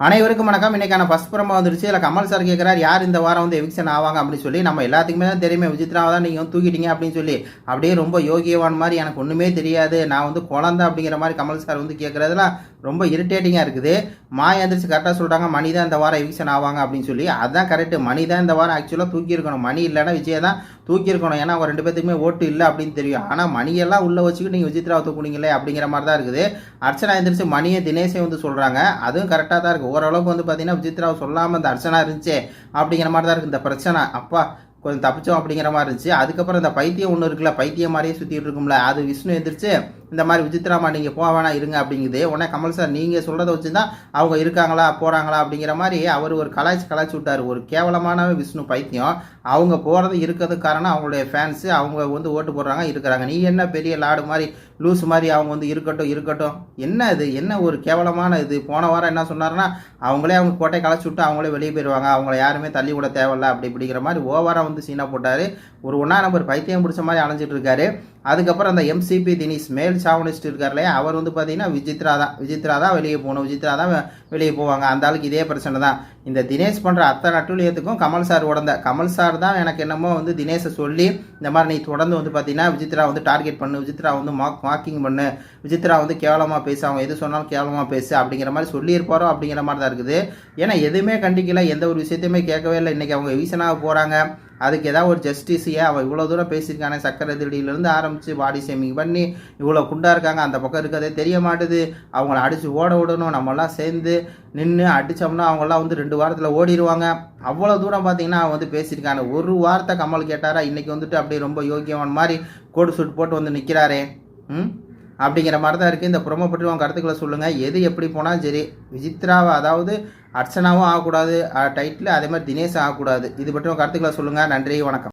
அனைவருக்கும் வணக்கம். இன்னைக்கான ஃபர்ஸ்ட் ப்ரோமோ வந்துருச்சு. இல்லை கமல் சார் கேட்குறாரு, யார் இந்த வாரம் வந்து எவிக்ஷன் ஆவாங்க அப்படின்னு சொல்லி. நம்ம எல்லாத்துக்குமே தான் தெரியுமே, விசித்ராவை தான் நீங்கள் வந்து தூக்கிட்டீங்க அப்படின்னு சொல்லி. அப்படியே ரொம்ப யோகியவான் மாதிரி, எனக்கு ஒன்றுமே தெரியாது, நான் வந்து குழந்தை அப்படிங்கிற மாதிரி கமல் சார் வந்து கேட்குறதுலாம் ரொம்ப இரிட்டேட்டிங்காக இருக்குது. மாயா எந்திரிச்சு கரெக்டாக சொல்கிறாங்க, மணி தான் இந்த வாரம் எவிக்ஷன் ஆவாங்க அப்படின்னு சொல்லி. அதுதான் கரெக்டு. மணி தான் இந்த வாரம் ஆக்சுவலாக தூக்கியிருக்கணும். மணி இல்லைன்னா விஜய் தான் தூக்கியிருக்கணும். ஏன்னா அவங்க ரெண்டு பேத்துக்குமே ஓட்டு இல்லை அப்படின்னு தெரியும். ஆனால் மணியெல்லாம் உள்ளே வச்சுக்கிட்டு நீங்கள் விசித்ராவை தூக்குனீங்களே அப்படிங்கிற மாதிரி தான் இருக்குது. அர்ச்சனா எந்திரிச்சு மணியை தினேஷை வந்து சொல்கிறாங்க. அதுவும் கரெக்டாக தான் இருக்குது. ஓரளவுக்கு வந்து பார்த்தீங்கன்னா விசித்ராவை சொல்லாமல் இந்த அர்ச்சனா இருந்துச்சு அப்படிங்கிற மாதிரி தான் இருக்குது இந்த பிரச்சனை. அப்பா கொஞ்சம் தப்பிச்சோம் அப்படிங்கிற மாதிரி இருந்துச்சு. அதுக்கப்புறம் இந்த பைத்தியம் ஒன்று இருக்குல்ல, பைத்தியம் மாதிரியே சுற்றிட்டு இருக்கும்ல, அது விஷ்ணு எந்திரிச்சு இந்த மாதிரி விசித்ராமா நீங்கள் போக வேணா இருங்க அப்படிங்குது. உடனே கமல் சார் நீங்கள் சொல்கிறத வச்சு தான் அவங்க இருக்காங்களா போகிறாங்களா அப்படிங்கிற மாதிரி அவர் ஒரு கலாய்ச்சி விட்டார். ஒரு கேவலமான விஷ்ணு பைத்தியம். அவங்க போகிறது இருக்கிறதுக்கு காரணம் அவங்களுடைய ஃபேன்ஸு, அவங்க வந்து ஓட்டு போடுறாங்க இருக்கிறாங்க. நீ என்ன பெரிய லாடு மாதிரி லூஸ் மாதிரி அவங்க வந்து இருக்கட்டும். என்ன இது, என்ன ஒரு கேவலமான இது. போன வாரம் என்ன சொன்னார்னா, அவங்களே அவங்க கோட்டை களைச்சி விட்டு அவங்களே வெளியே போயிடுவாங்க, அவங்கள யாருமே தள்ளி விட தேவையில்ல அப்படி இப்படிங்கிற மாதிரி ஓவராக வந்து சீனா போட்டார். ஒரு ஒன்றா நம்பர் பைத்தியம் பிடிச்ச மாதிரி அலைஞ்சிட்டு இருக்காரு. அதுக்கப்புறம் அந்த எம்சிபி தினேஷ் மேல் சாவனிஸ்ட் இருக்கார் இல்லையா, அவர் வந்து பார்த்தீங்கன்னா விசித்ரா தான் வெளியே போகணும், விசித்ரா தான் வெளியே போவாங்க. அந்த ஆளுக்கு இதே பிரச்சனை தான். இந்த தினேஷ் பண்ணுற அத்தனை அட்டுழியத்துக்கும் கமல் சார் உடந்த. கமல் சார் தான் எனக்கு என்னமோ வந்து தினேஷை சொல்லி இந்த மாதிரி நீ தொடர்ந்து வந்து பார்த்தீங்கன்னா விசித்ரா வந்து டார்கெட் பண்ணு, விசித்ரா வந்து மார்க்கிங் பண்ணு, விசித்ரா வந்து கேவலமாக பேசு, அவங்க எது சொன்னாலும் கேவலமாக பேசு அப்படிங்கிற மாதிரி சொல்லியிருப்பாரோ அப்படிங்கிற மாதிரி தான் இருக்குது. ஏன்னா எதுவுமே கண்டிக்கல, எந்த ஒரு விஷயத்தையுமே கேட்கவே இல்லை. இன்றைக்கி அவங்க எவிஷனாக போகிறாங்க, அதுக்கு ஏதாவது ஒரு ஜஸ்டிஸ். ஏன் அவள் இவ்வளோ தூரம் பேசியிருக்கானே, சக்கரை திருடியிலேருந்து ஆரம்பித்து பாடி ஷேமிங் பண்ணி இவ்வளோ குண்டாக இருக்காங்க, அந்த பக்கம் இருக்கிறதே தெரிய மாட்டுது, அவங்கள அடித்து ஓட விடணும், நம்மளாம் சேர்ந்து நின்று அடித்தோம்னா அவங்களாம் வந்து 2 வாரத்தில் ஓடிடுவாங்க. அவ்வளோ தூரம் பார்த்தீங்கன்னா அவன் வந்து பேசியிருக்காங்க. ஒரு வார்த்தை கமல் கேட்டாரா, இன்றைக்கி வந்துட்டு அப்படியே ரொம்ப யோகியமான மாதிரி கோடு சுட்டு போட்டு வந்து நிற்கிறாரே அப்படிங்கிற மாதிரி தான் இருக்குது. இந்த ப்ரோமோ பற்றி உங்கள் கருத்துக்களை சொல்லுங்கள். எது எப்படி போனால் சரி, விசித்ராவை அதாவது அர்ச்சனாவும் ஆகக்கூடாது டைட்டில், அதே மாதிரி தினேஷ் ஆகக்கூடாது. இது பற்றி உங்கள் கருத்துக்களை சொல்லுங்கள். நன்றி, வணக்கம்.